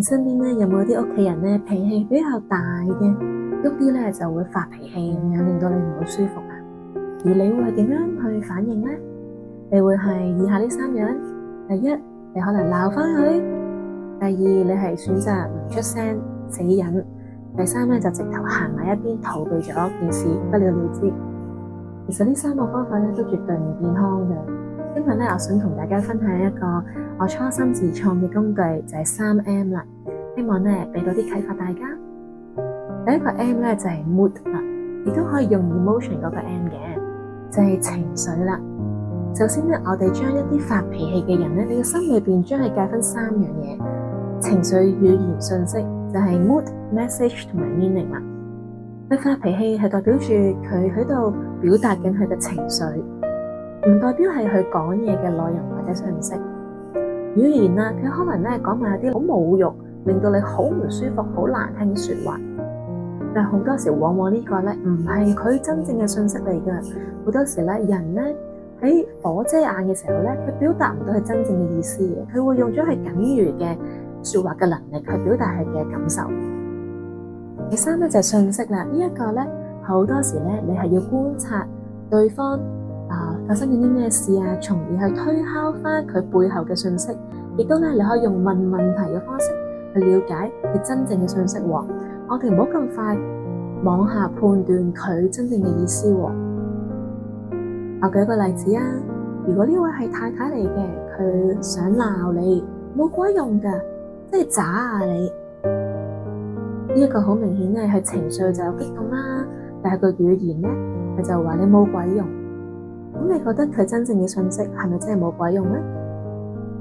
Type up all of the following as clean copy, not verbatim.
你身邊咧有冇啲屋企人咧脾氣比較大嘅，喐啲咧就會發脾氣咁樣，令到你唔好舒服啊？而你會係點樣去反應咧？你會係以下呢三樣：第一，你可能鬧返佢；第二，你係選擇唔出聲死忍；第三咧就直頭行埋一邊逃避咗件事，不了了之。其實呢三個方法咧都絕對唔健康嘅。今日咧，我想同大家分享一個我初心自創嘅工具，就係3M 啦。希望咧俾到啲啟發大家。第一個 M 咧就係 mood 啦，亦都可以用 emotion 嗰個 M 嘅，就係情緒啦。首先咧，我哋將一啲發脾氣嘅人咧，你嘅心裏邊將佢界分三樣嘢：情緒、語言、訊息，就係 mood、message 同埋 meaning 啦。佢發脾氣係代表住佢喺度表達緊佢嘅情緒，唔代表係佢講嘢嘅內容或者訊息。語言啊，佢可能咧講埋一啲好侮辱，令到你好唔舒服、好難聽嘅說話。但好多時往往呢個咧唔係佢真正嘅訊息嚟噶。好多時咧人咧喺火遮眼嘅時候咧，佢表達唔到佢真正嘅意思嘅，佢會用咗佢僅餘嘅說話嘅能力去表達佢嘅感受。第三咧就係訊息啦，呢一個咧好多時咧你係要觀察對方發生緊啲咩事啊，從而去推敲翻佢背後嘅訊息，亦都咧你可以用問問題嘅方式去了解佢真正嘅訊息。我哋唔好咁快妄下判斷佢真正嘅意思。我舉一個例子啊，如果呢位係太太嚟嘅，佢想鬧你，冇鬼用噶，即係渣啊你。呢一個好明顯咧，係情緒就有激動啦，但係個語言咧，佢就話你冇鬼用。咁你覺得佢真正嘅訊息係咪真係冇鬼用咧？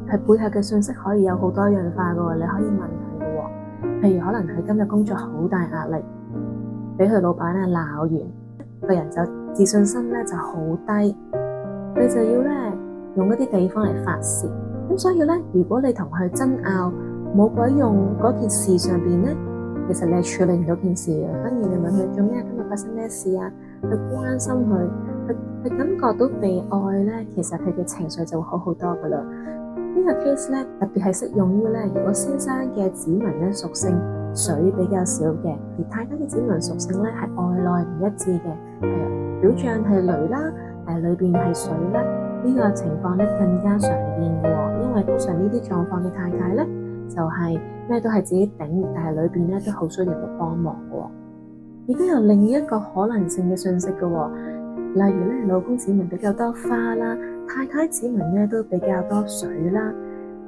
佢背後嘅訊息可以有好多樣化噶，你可以問佢噶。譬如可能佢今日工作好大壓力，俾佢老闆啊鬧完，個人就自信心咧就好低，佢就要咧用一啲地方嚟發洩。咁所以咧，如果你同佢爭拗冇鬼用嗰件事上邊咧，其實你係處理唔到件事嘅。反而你問佢做咩，今日發生咩事啊？去關心佢，去感覺到被愛咧，其實佢嘅情緒就會好好多噶啦。呢個 case 咧特別係適用於咧，如果先生嘅子民咧屬性水比較少嘅，而太太嘅子民屬性咧係外內唔一致嘅，表象係雷啦，裏邊係水啦，呢個情況咧更加常見嘅。因為通常呢啲狀況嘅太太咧就係咩都係自己頂，但係裏邊咧都好需要人哋幫忙嘅。亦都有另一個可能性嘅訊息嘅，例如咧老公子民比較多花啦，太太子民咧都比較多水啦。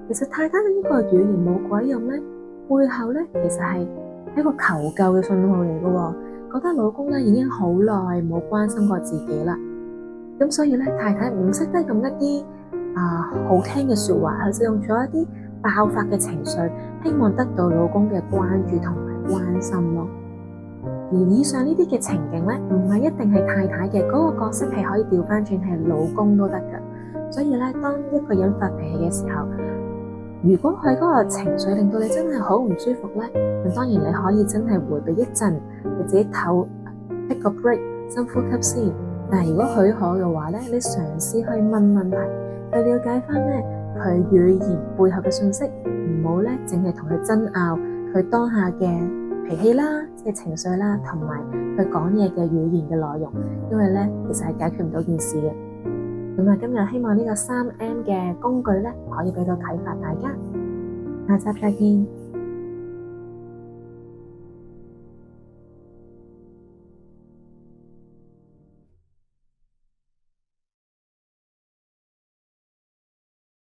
其實太太嘅呢個語言冇鬼用咧，背後咧其實係一個求救嘅信號嚟嘅，覺得老公咧已經好耐冇關心過自己啦。咁所以咧太太唔識得用一啲好聽嘅說話，佢就用咗一啲爆發嘅情緒，希望得到老公嘅關注同埋關心咯。而以上呢啲嘅情景咧，唔係一定係太太嘅，嗰個角色係可以調翻轉係老公都得噶。所以咧，當一個人發脾氣嘅時候，如果佢嗰個情緒令到你真係好唔舒服咧，咁當然你可以真係回避一陣，你自己唞 take 個 break， 深呼吸先。但係如果許可嘅話咧，你嘗試去問問題，去了解翻咧佢語言背後嘅信息，唔好咧淨係同佢爭拗佢當下嘅脾氣啦，即係情緒啦，同埋佢講嘢嘅語言嘅內容，因為咧其實係解決唔到件事嘅。咁啊，今日希望呢個3M嘅工具咧，可以俾到啟發大家。下集再見。